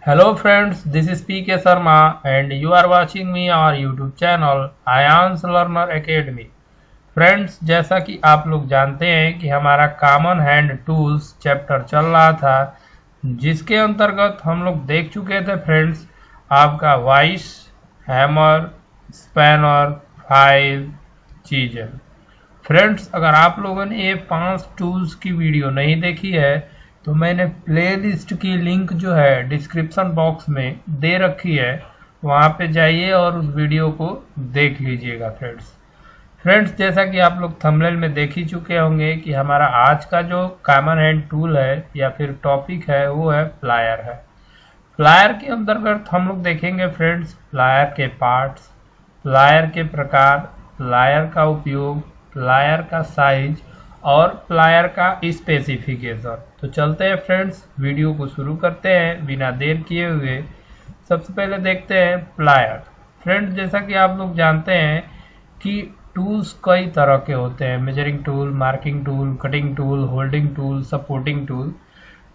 Hello friends, this is PK Sharma and you are watching me on YouTube channel Aayansh learner academy. Friends, जैसा कि आप लोग जानते हैं कि हमारा कॉमन हैंड टूल्स चैप्टर चल रहा था, जिसके अंतर्गत हम लोग देख चुके थे फ्रेंड्स आपका vice, hammer, spanner, file, chisel. Friends, अगर आप लोगों ने ये 5 टूल्स की वीडियो नहीं देखी है तो मैंने प्लेलिस्ट की लिंक जो है डिस्क्रिप्शन बॉक्स में दे रखी है, वहां पे जाइए और उस वीडियो को देख लीजिएगा। फ्रेंड्स, जैसा कि आप लोग थंबनेल में देख ही चुके होंगे कि हमारा आज का जो कॉमन हैंड टूल है या फिर टॉपिक है वो है प्लायर है। प्लायर के अंतर्गत हम लोग देखेंगे फ्रेंड्स प्लायर के पार्ट्स, प्लायर के प्रकार, प्लायर का उपयोग, प्लायर का साइज और प्लायर का स्पेसिफिकेशन। तो चलते हैं फ्रेंड्स, वीडियो को शुरू करते हैं बिना देर किए हुए। सबसे पहले देखते हैं प्लायर। फ्रेंड्स, जैसा कि आप लोग जानते हैं कि टूल्स कई तरह के होते हैं, measuring tool, marking tool, cutting tool, holding tool, supporting tool.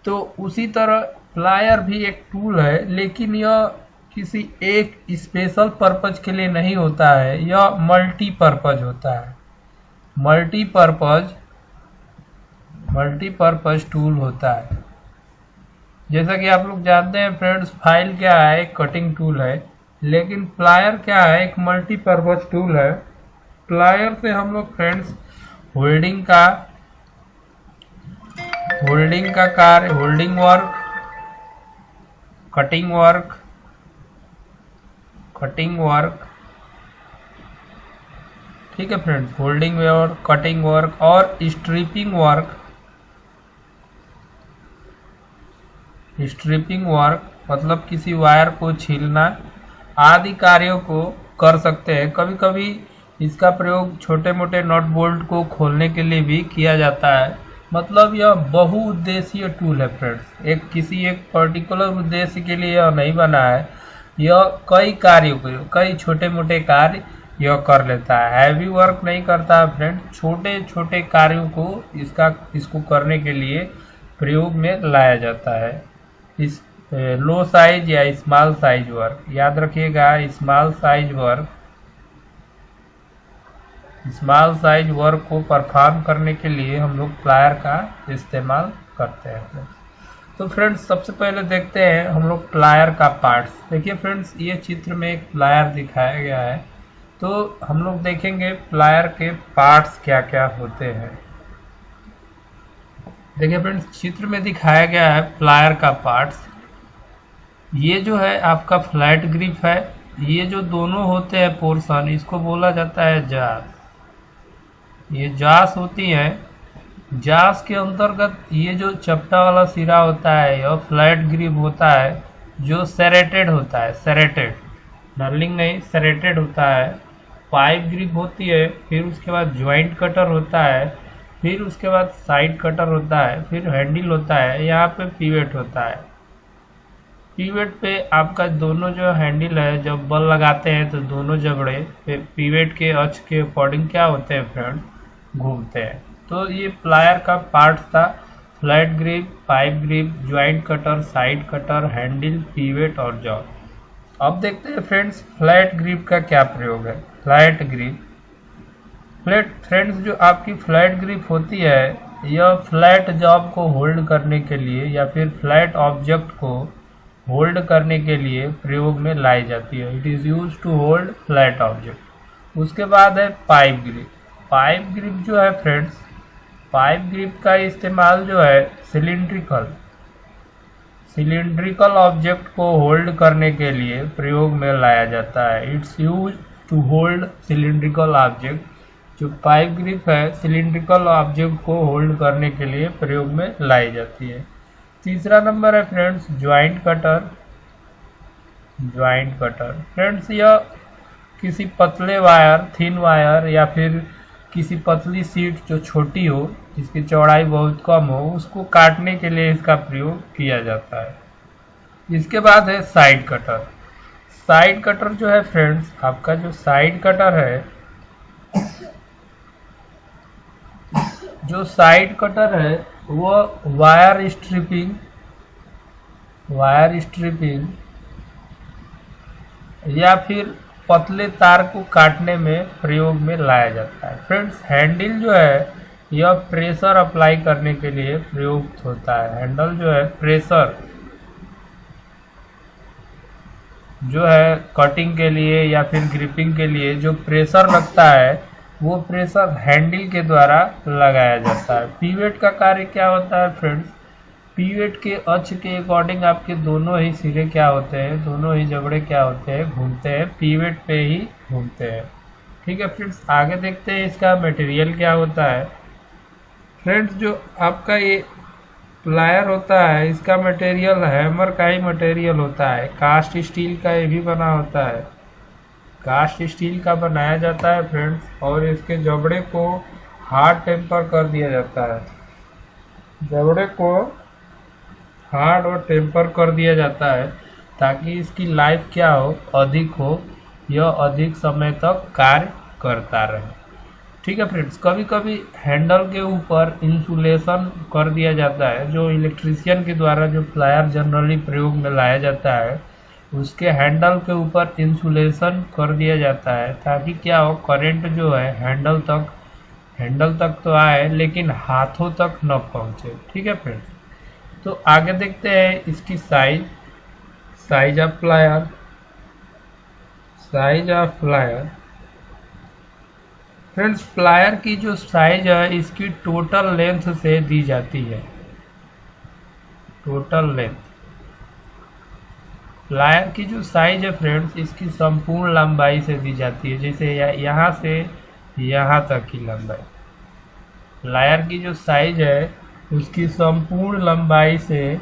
तो उसी तरह प्लायर भी एक टूल है, लेकिन यह किसी एक स्पेशल पर्पज के लिए नहीं होता है, यह मल्टीपर्पज होता है। मल्टीपर्पज टूल होता है। जैसा कि आप लोग जानते हैं फ्रेंड्स, फाइल क्या है, एक कटिंग टूल है, लेकिन प्लायर क्या है, एक मल्टीपर्पज टूल है। प्लायर से हम लोग फ्रेंड्स होल्डिंग का कार्य, होल्डिंग वर्क, कटिंग वर्क, ठीक है friends, holding work, cutting work और स्ट्रिपिंग वर्क मतलब किसी वायर को छीलना आदि कार्यों को कर सकते हैं। कभी कभी इसका प्रयोग छोटे मोटे नट बोल्ट को खोलने के लिए भी किया जाता है। मतलब यह बहुउद्देशीय टूल है फ्रेंड्स, किसी एक पर्टिकुलर उद्देश्य के लिए यह नहीं बना है। यह कई कार्यों को, कई छोटे मोटे कार्य यह कर लेता है, हैवी वर्क नहीं करता है फ्रेंड्स। छोटे छोटे कार्यों को इसको करने के लिए प्रयोग में लाया जाता है। इस लो साइज या स्मॉल साइज वर्क, याद रखिएगा, स्मॉल साइज वर्क को परफॉर्म करने के लिए हम लोग प्लायर का इस्तेमाल करते हैं। तो फ्रेंड्स, सबसे पहले देखते हैं हम लोग प्लायर का पार्ट्स। देखिए फ्रेंड्स, ये चित्र में एक प्लायर दिखाया गया है, तो हम लोग देखेंगे प्लायर के पार्ट्स क्या क्या होते हैं। देखिए फ्रेंड्स, चित्र में दिखाया गया है प्लायर का पार्ट्स। ये जो है आपका फ्लैट ग्रिप है, ये जो दोनों होते हैं पोर्शन, इसको बोला जाता है जास। ये जास होती है। जास के अंतर्गत ये जो चपटा वाला सिरा होता है यह फ्लैट ग्रिप होता है, जो सेरेटेड होता है, सेरेटेड, नर्लिंग नहीं, सेरेटेड होता है। पाइप ग्रिप होती है, फिर उसके बाद ज्वाइंट कटर होता है, फिर उसके बाद साइड कटर होता है, फिर हैंडल होता है, यहाँ पे पिवेट होता है। पिवेट पे आपका दोनों जो हैंडल है, जब बल लगाते हैं तो दोनों जबड़े पिवेट के अक्ष के अकॉर्डिंग क्या होते हैं फ्रेंड, घूमते हैं। तो ये प्लायर का पार्ट था, flat grip, pipe grip, joint cutter, side cutter, handle, pivot और जॉ। अब देखते हैं फ्रेंड्स फ्लैट ग्रिप का क्या प्रयोग है। फ्रेंड्स, जो आपकी फ्लैट ग्रिप होती है, यह फ्लैट जॉब को होल्ड करने के लिए या फिर फ्लैट ऑब्जेक्ट को होल्ड करने के लिए प्रयोग में लाई जाती है। It is use to hold flat object. उसके बाद है पाइप ग्रिप। पाइप ग्रिप जो है फ्रेंड्स, पाइप ग्रिप का इस्तेमाल जो है सिलिंड्रिकल ऑब्जेक्ट को होल्ड करने के लिए प्रयोग में लाया जाता है। It's use to hold cylindrical object. जो पाइप ग्रिप है, सिलिंड्रिकल ऑब्जेक्ट को होल्ड करने के लिए प्रयोग में लाई जाती है। तीसरा नंबर है फ्रेंड्स ज्वाइंट कटर। फ्रेंड्स, यह किसी पतले वायर, थिन वायर या फिर किसी पतली सीट जो छोटी हो, जिसकी चौड़ाई बहुत कम हो, उसको काटने के लिए इसका प्रयोग किया जाता है। इसके बाद है साइड कटर। साइड कटर जो है फ्रेंड्स, आपका जो साइड कटर है, वो वायर वायर स्ट्रिपिंग या फिर पतले तार को काटने में प्रयोग में लाया जाता है। फ्रेंड्स, हैंडल जो है यह प्रेशर अप्लाई करने के लिए प्रयुक्त होता है। हैंडल जो है प्रेशर जो है कटिंग के लिए या फिर ग्रिपिंग के लिए जो प्रेशर लगता है वो प्रेशर हैंडल के द्वारा लगाया जाता है। पीवेट का कार्य क्या होता है फ्रेंड्स? पीवेट के अक्ष के अकॉर्डिंग आपके दोनों ही सिरे क्या होते हैं, दोनों ही जबड़े क्या होते हैं, घूमते हैं, पीवेट पे ही घूमते हैं। ठीक है फ्रेंड्स, आगे देखते हैं इसका मटेरियल क्या होता है। फ्रेंड्स, जो आपका ये प्लायर होता है इसका मटेरियल हैमर का ही मटेरियल होता है। कास्ट स्टील का ये भी बना होता है, कास्ट स्टील का बनाया जाता है फ्रेंड्स, और इसके जबड़े को हार्ड टेम्पर कर दिया जाता है। जबड़े को हार्ड और टेम्पर कर दिया जाता है ताकि इसकी लाइफ क्या हो, अधिक हो, यह अधिक समय तक कार्य करता रहे। ठीक है फ्रेंड्स, कभी कभी हैंडल के ऊपर इंसुलेशन कर दिया जाता है। जो इलेक्ट्रीशियन के द्वारा जो प्लायर जनरली प्रयोग में लाया जाता है उसके हैंडल के ऊपर इंसुलेशन कर दिया जाता है ताकि क्या हो, करंट जो है हैंडल तक तो आए लेकिन हाथों तक न पहुंचे। ठीक है फ्रेंड्स, तो आगे देखते हैं इसकी size of plier. Friends, plier की जो साइज है इसकी टोटल लेंथ से दी जाती है। टोटल लेंथ प्लायर की जो साइज है फ्रेंड्स इसकी संपूर्ण लंबाई से दी जाती है। जैसे यहाँ से यहाँ तक की लंबाई, प्लायर की जो साइज है उसकी संपूर्ण लंबाई से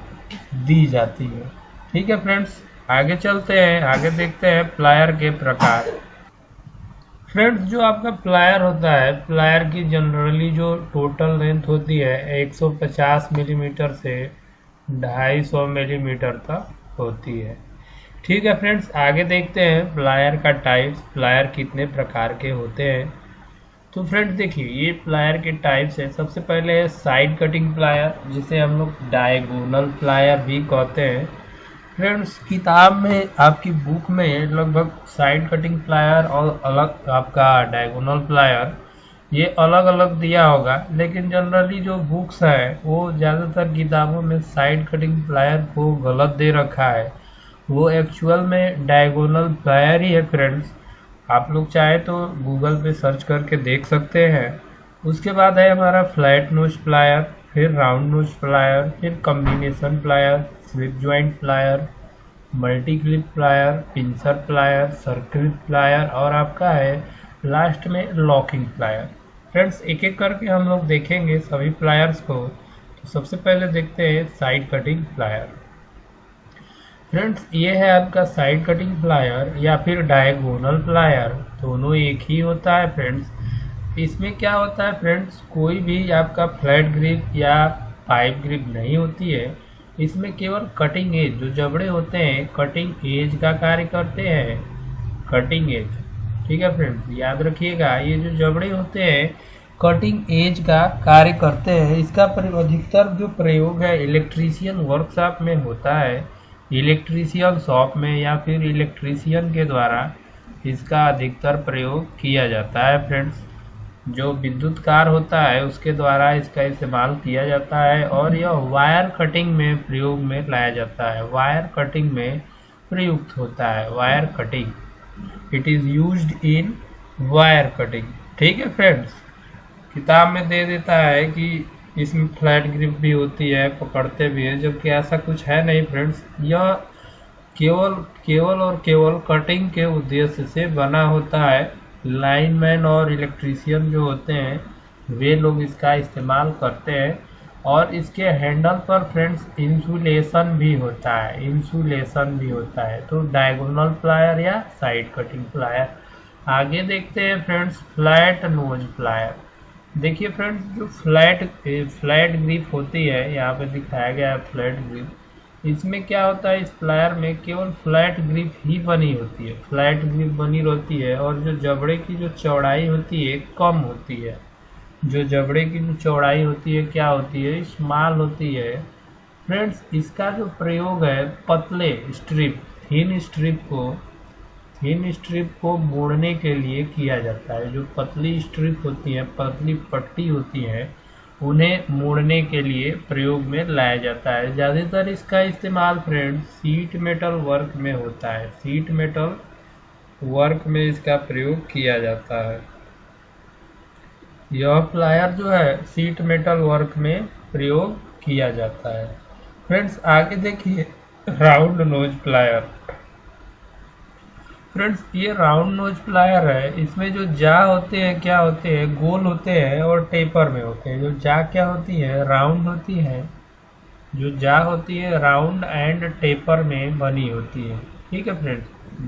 दी जाती है। ठीक है फ्रेंड्स, आगे चलते हैं, आगे देखते हैं प्लायर के प्रकार। फ्रेंड्स, जो आपका प्लायर होता है, प्लायर की जनरली जो टोटल लेंथ होती है 150 मिलीमीटर से 250 मिलीमीटर तक होती है। ठीक है फ्रेंड्स, आगे देखते हैं प्लायर का टाइप्स, प्लायर कितने प्रकार के होते हैं। तो फ्रेंड्स देखिए, ये प्लायर के टाइप्स है। सबसे पहले है साइड कटिंग प्लायर, जिसे हम लोग डायगोनल प्लायर भी कहते हैं। फ्रेंड्स, किताब में आपकी बुक में लगभग साइड कटिंग प्लायर और अलग आपका डायगोनल प्लायर ये अलग अलग दिया होगा, लेकिन जनरली जो बुक्स है वो ज़्यादातर किताबों में साइड कटिंग प्लायर को गलत दे रखा है। वो एक्चुअल में डायगोनल प्लायर ही है फ्रेंड्स। आप लोग चाहे तो गूगल पे सर्च करके देख सकते हैं। उसके बाद है हमारा फ्लैट नोज प्लायर, फिर राउंड नोज प्लायर, फिर combination plier, slip joint plier, multi clip plier, pincer plier, circle plier और आपका है लास्ट में लॉकिंग प्लायर। फ्रेंड्स, एक एक करके हम लोग देखेंगे सभी प्लायर्स को। तो सबसे पहले देखते हैं साइड कटिंग प्लायर। फ्रेंड्स, ये है आपका साइड कटिंग प्लायर या फिर डायगोनल प्लायर, दोनों एक ही होता है फ्रेंड्स। इसमें क्या होता है फ्रेंड्स, कोई भी आपका फ्लैट ग्रिप या पाइप ग्रिप नहीं होती है। इसमें केवल कटिंग एज, जो जबड़े होते हैं कटिंग एज का कार्य करते हैं। कटिंग एज, ठीक है फ्रेंड्स, याद रखिएगा, ये जो जबड़े होते हैं कटिंग एज का कार्य करते हैं। इसका अधिकतर जो प्रयोग है इलेक्ट्रीशियन वर्कशॉप में होता है, इलेक्ट्रीशियन शॉप में या फिर इलेक्ट्रीशियन के द्वारा इसका अधिकतर प्रयोग किया जाता है फ्रेंड्स। जो विद्युत कार होता है उसके द्वारा इसका इस्तेमाल किया जाता है और यह वायर कटिंग में प्रयोग में लाया जाता है। वायर कटिंग में प्रयुक्त होता है, wire cutting, it is used in wire cutting. ठीक है फ्रेंड्स, किताब में दे देता है कि इसमें फ्लैट ग्रिप भी होती है, पकड़ते भी है, जबकि ऐसा कुछ है नहीं फ्रेंड्स। यह केवल और केवल कटिंग के उद्देश्य से बना होता है। लाइनमैन और इलेक्ट्रीशियन जो होते हैं वे लोग इसका इस्तेमाल करते हैं। और इसके हैंडल पर फ्रेंड्स इंसुलेशन भी होता है, इंसुलेशन भी होता है। तो डायगोनल प्लायर या साइड कटिंग प्लायर। आगे देखते हैं फ्रेंड्स फ्लैट नोज प्लायर। देखिए फ्रेंड्स, जो फ्लैट ग्रिप होती है, यहाँ पे दिखाया गया है फ्लैट ग्रिप। इसमें क्या होता है, इस प्लायर में केवल फ्लैट ग्रिप ही बनी होती है, फ्लैट ग्रिप बनी रहती है और जो जबड़े की जो चौड़ाई होती है कम होती है। जो जबड़े की जो चौड़ाई होती है क्या होती है, स्मॉल होती है। फ्रेंड्स इसका जो प्रयोग है पतले स्ट्रिप थिन स्ट्रिप को मोड़ने के लिए किया जाता है। जो पतली स्ट्रिप होती है, पतली पट्टी होती है, उन्हें मोड़ने के लिए प्रयोग में लाया जाता है। ज़्यादातर इसका इस्तेमाल फ्रेंड्स सीट मेटल वर्क में होता है। सीट मेटल वर्क में इसका प्रयोग किया जाता है। यह प्लायर जो है सीट मेटल वर्क में प्रयोग किया जाता है। फ्रेंड्स आगे देखिए राउंड नोज प्लायर। फ्रेंड्स ये राउंड नोज प्लायर है। इसमें जो जा होते हैं क्या होते हैं, गोल होते हैं और टेपर में होते हैं। जो जा क्या होती है, राउंड होती है। जो जा होती है राउंड एंड टेपर में बनी होती है। ठीक है फ्रेंड्स,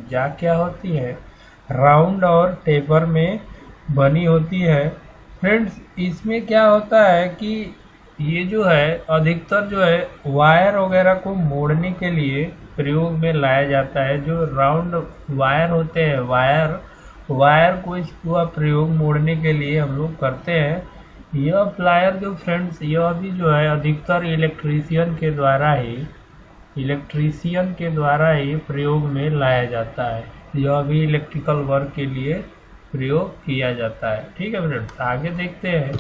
जा क्या होती है, राउंड और टेपर में बनी होती है। फ्रेंड्स इसमें क्या होता है कि ये जो है अधिकतर जो है वायर वगैरह को मोड़ने के लिए प्रयोग में लाया जाता है। जो राउंड वायर होते हैं, वायर को इसका प्रयोग मोड़ने के लिए हम लोग करते हैं। यह प्लायर जो फ्रेंड्स यह भी जो है अधिकतर इलेक्ट्रीशियन के द्वारा ही प्रयोग में लाया जाता है। यह भी इलेक्ट्रिकल वर्क के लिए प्रयोग किया जाता है। ठीक है फ्रेंड्स, आगे देखते हैं।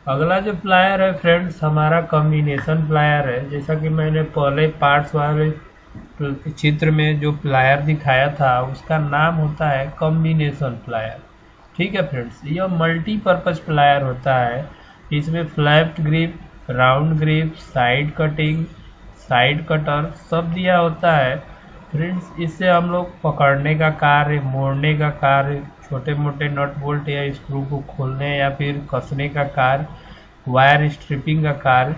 अगला जो प्लायर है फ्रेंड्स हमारा कॉम्बिनेशन प्लायर है। जैसा कि मैंने पहले पार्ट्स वाले चित्र में जो प्लायर दिखाया था उसका नाम होता है कॉम्बिनेशन प्लायर। ठीक है फ्रेंड्स, यह मल्टीपर्पज प्लायर होता है। इसमें flapped grip, round grip, side cutting, side cutter सब दिया होता है। फ्रेंड्स इससे हम लोग पकड़ने का कार्य, मोड़ने का कार्य, छोटे मोटे नट बोल्ट या स्क्रू को खोलने या फिर कसने का कार्य, वायर स्ट्रिपिंग का कार्य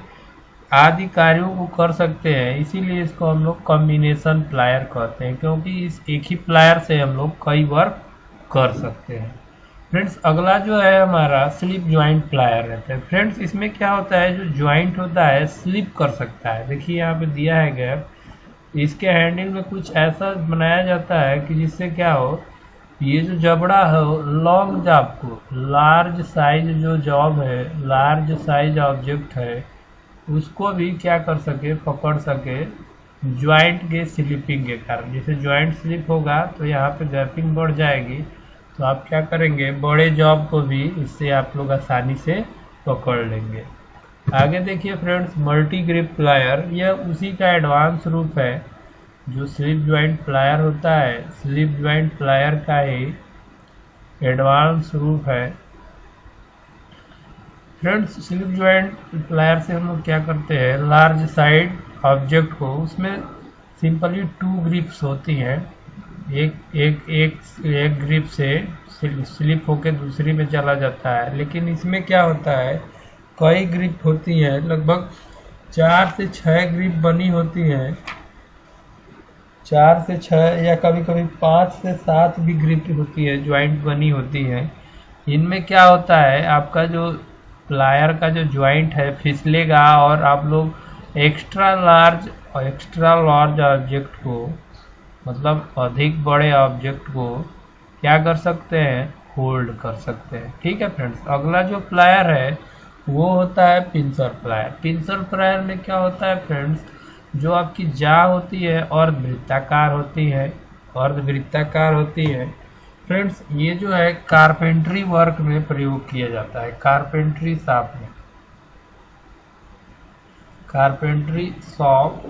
आदि कार्यों को कर सकते हैं। इसीलिए इसको हम लोग कॉम्बिनेशन प्लायर कहते हैं, क्योंकि इस एक ही प्लायर से हम लोग कई वर्क कर सकते हैं। फ्रेंड्स अगला जो है हमारा स्लिप ज्वाइंट प्लायर रहता है। फ्रेंड्स इसमें क्या होता है, जो ज्वाइंट होता है स्लिप कर सकता है। देखिए यहाँ पे दिया है गैप, इसके हैंडल में कुछ ऐसा बनाया जाता है कि जिससे क्या हो, ये जो जबड़ा है लॉन्ग जॉब को, लार्ज साइज जो जॉब है, लार्ज साइज ऑब्जेक्ट है, उसको भी क्या कर सके, पकड़ सके ज्वाइंट के स्लिपिंग के कारण। जैसे ज्वाइंट स्लिप होगा तो यहाँ पे गैपिंग बढ़ जाएगी, तो आप क्या करेंगे, बड़े जॉब को भी इससे आप लोग आसानी से पकड़ लेंगे। आगे देखिए फ्रेंड्स मल्टी ग्रिप प्लायर, यह उसी का एडवांस रूप है जो स्लिप ज्वाइंट प्लायर होता है। स्लिप ज्वाइंट प्लायर का ही एडवांस रूप है। फ्रेंड्स स्लिप ज्वाइंट प्लायर से हम लोग क्या करते हैं, लार्ज साइड ऑब्जेक्ट को, उसमें सिंपली 2 ग्रिप्स होती हैं। एक ग्रिप से स्लिप होके दूसरी में चला जाता है। लेकिन इसमें क्या होता है, कई ग्रिप होती हैं, लगभग 4 से 6 ग्रिप बनी होती हैं। 4 से 6 या कभी कभी 5 से 7 भी ग्रिप होती है, ज्वाइंट बनी होती है। इनमें क्या होता है, आपका जो प्लायर का जो ज्वाइंट है फिसलेगा और आप लोग एक्स्ट्रा लार्ज ऑब्जेक्ट को, मतलब अधिक बड़े ऑब्जेक्ट को क्या कर सकते हैं, होल्ड कर सकते हैं। ठीक है फ्रेंड्स, अगला जो प्लायर है वो होता है पिंसर प्लायर। पिंसर प्लायर में क्या होता है फ्रेंड्स, जो आपकी जा होती है अर्धवृत्ताकार होती है। फ्रेंड्स ये जो है कारपेंट्री वर्क में प्रयोग किया जाता है। कारपेंट्री शॉप में, कारपेंट्री शॉप,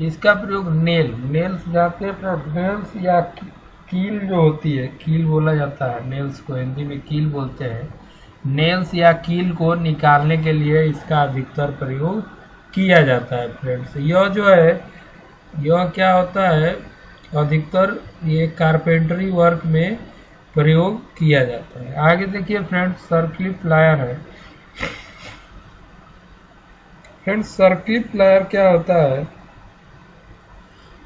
इसका प्रयोग नेल्स जाते हैं, नेल्स या कील जो होती है, कील बोला जाता है, नेल्स को हिंदी में कील बोलते हैं। नेल्स या कील को निकालने के लिए इसका अधिकतर प्रयोग किया जाता है। फ्रेंड्स यह जो है, यह क्या होता है, अधिकतर ये कारपेंटरी वर्क में प्रयोग किया जाता है। आगे देखिए फ्रेंड्स सर्किल प्लायर है। फ्रेंड्स सर्किल प्लायर क्या होता है,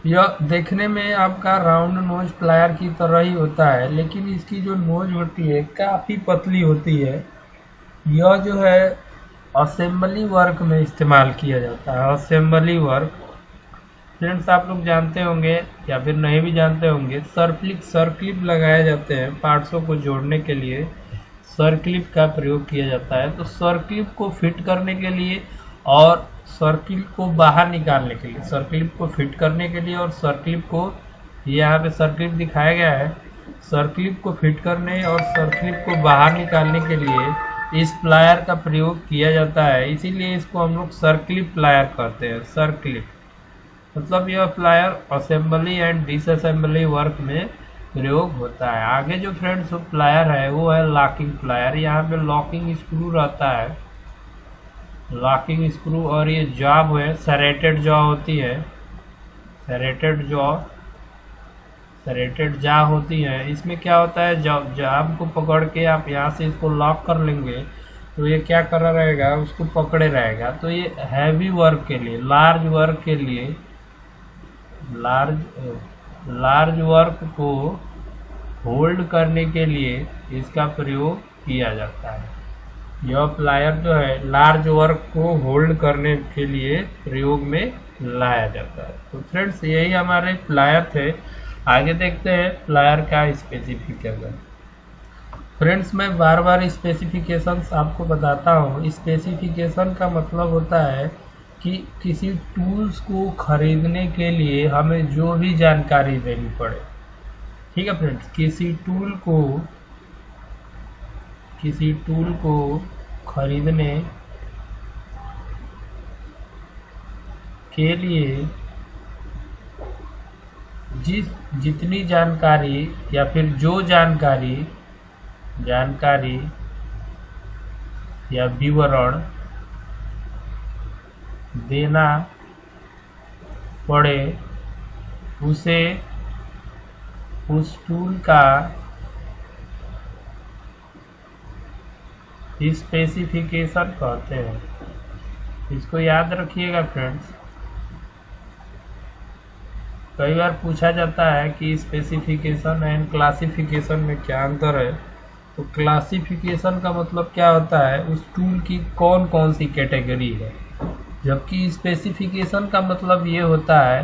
यह देखने में आपका राउंड नोज प्लायर की तरह ही होता है, लेकिन इसकी जो नोज होती है काफ़ी पतली होती है। यह जो है असेंबली वर्क में इस्तेमाल किया जाता है। असेंबली वर्क फ्रेंड्स आप लोग जानते होंगे या फिर नहीं भी जानते होंगे, सर्क्लिप लगाए जाते हैं पार्ट्सों को जोड़ने के लिए, सर्क्लिप का प्रयोग किया जाता है। तो सर्क्लिप को फिट करने के लिए और सर्किल को बाहर निकालने के लिए, सर्किल को फिट करने के लिए और सर्किल को, यहाँ पे सर्किल दिखाया गया है, सर्किल को फिट करने और सर्किल को बाहर निकालने के लिए इस प्लायर का प्रयोग किया जाता है। इसीलिए इसको हम लोग सर्किल प्लायर कहते हैं। सर्किल मतलब यह plier assembly and disassembly work में प्रयोग होता है। आगे जो फ्रेंड्स प्लायर है वो है लॉकिंग प्लायर। यहाँ पे लॉकिंग स्क्रू रहता है, लॉकिंग स्क्रू, और ये जॉब है सरेटेड जॉ होती है, सरेटेड जॉ होती है। इसमें क्या होता है, जॉब को पकड़ के आप यहाँ से इसको लॉक कर लेंगे तो ये क्या कर रहा रहेगा, उसको पकड़े रहेगा। तो ये हैवी वर्क के लिए, लार्ज वर्क के लिए, लार्ज वर्क को होल्ड करने के लिए इसका प्रयोग किया जाता है। यह प्लायर जो है लार्ज वर्क को होल्ड करने के लिए प्रयोग में लाया जाता है। तो फ्रेंड्स यही हमारे प्लायर थे। आगे देखते हैं प्लायर का स्पेसिफिकेशन। फ्रेंड्स मैं बार बार स्पेसिफिकेशंस आपको बताता हूँ। स्पेसिफिकेशन का मतलब होता है कि किसी टूल्स को खरीदने के लिए हमें जो भी जानकारी देनी पड़े। ठीक है फ्रेंड्स, किसी टूल को खरीदने के लिए जितनी जानकारी या फिर जो जानकारी या विवरण देना पड़े उसे उस टूल का स्पेसिफिकेशन कहते हैं। इसको याद रखिएगा फ्रेंड्स। कई बार पूछा जाता है कि स्पेसिफिकेशन एंड क्लासिफिकेशन में क्या अंतर है। तो क्लासिफिकेशन का मतलब क्या होता है, उस टूल की कौन कौन सी कैटेगरी है, जबकि स्पेसिफिकेशन का मतलब ये होता है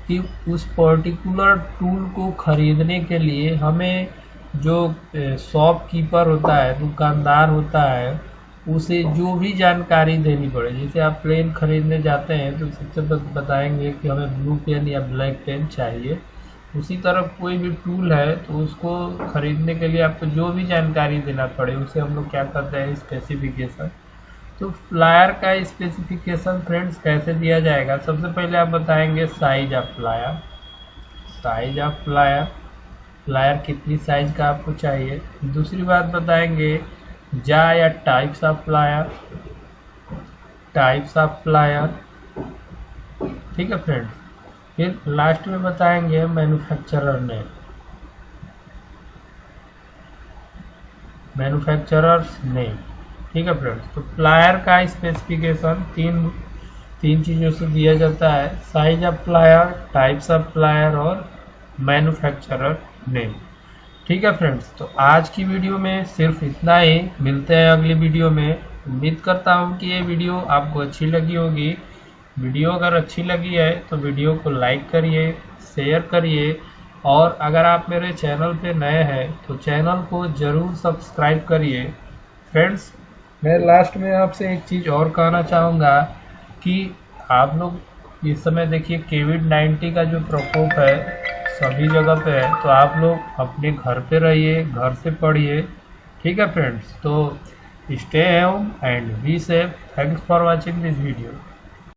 कि उस पर्टिकुलर टूल को खरीदने के लिए हमें जो शॉपकीपर होता है, दुकानदार होता है, उसे जो भी जानकारी देनी पड़े। जैसे आप पेन खरीदने जाते हैं तो सबसे बताएंगे कि हमें ब्लू पेन या ब्लैक पेन चाहिए। उसी तरह कोई भी टूल है तो उसको खरीदने के लिए आपको जो भी जानकारी देना पड़े उसे हम लोग क्या करते हैं, स्पेसिफिकेशन। तो प्लायर का स्पेसिफिकेशन फ्रेंड्स कैसे दिया जाएगा, सबसे पहले आप बताएंगे size of plier. Size of plier, plier कितनी साइज का आपको चाहिए। दूसरी बात बताएंगे जा या types of plier, types of plier. ठीक है फ्रेंड्स, फिर लास्ट में बताएंगे मैन्युफैक्चरर नेम, मैन्युफैक्चरर्स नेम। ठीक है फ्रेंड्स, तो प्लायर का स्पेसिफिकेशन तीन चीज़ों से दिया जाता है, size of plier, types of plier और मैन्युफैक्चरर नेम। ठीक है फ्रेंड्स, तो आज की वीडियो में सिर्फ इतना ही। मिलते हैं अगली वीडियो में। उम्मीद करता हूँ कि ये वीडियो आपको अच्छी लगी होगी। वीडियो अगर अच्छी लगी है तो वीडियो को लाइक करिए, शेयर करिए, और अगर आप मेरे चैनल पे नए हैं तो चैनल को ज़रूर सब्सक्राइब करिए। फ्रेंड्स मैं लास्ट में आपसे एक चीज़ और कहना चाहूँगा कि आप लोग इस समय देखिए कोविड-19 का जो प्रकोप है सभी जगह पे है, तो आप लोग अपने घर पे रहिए, घर से पढ़िए। ठीक है फ्रेंड्स, तो stay home and be safe. Thanks for watching this video.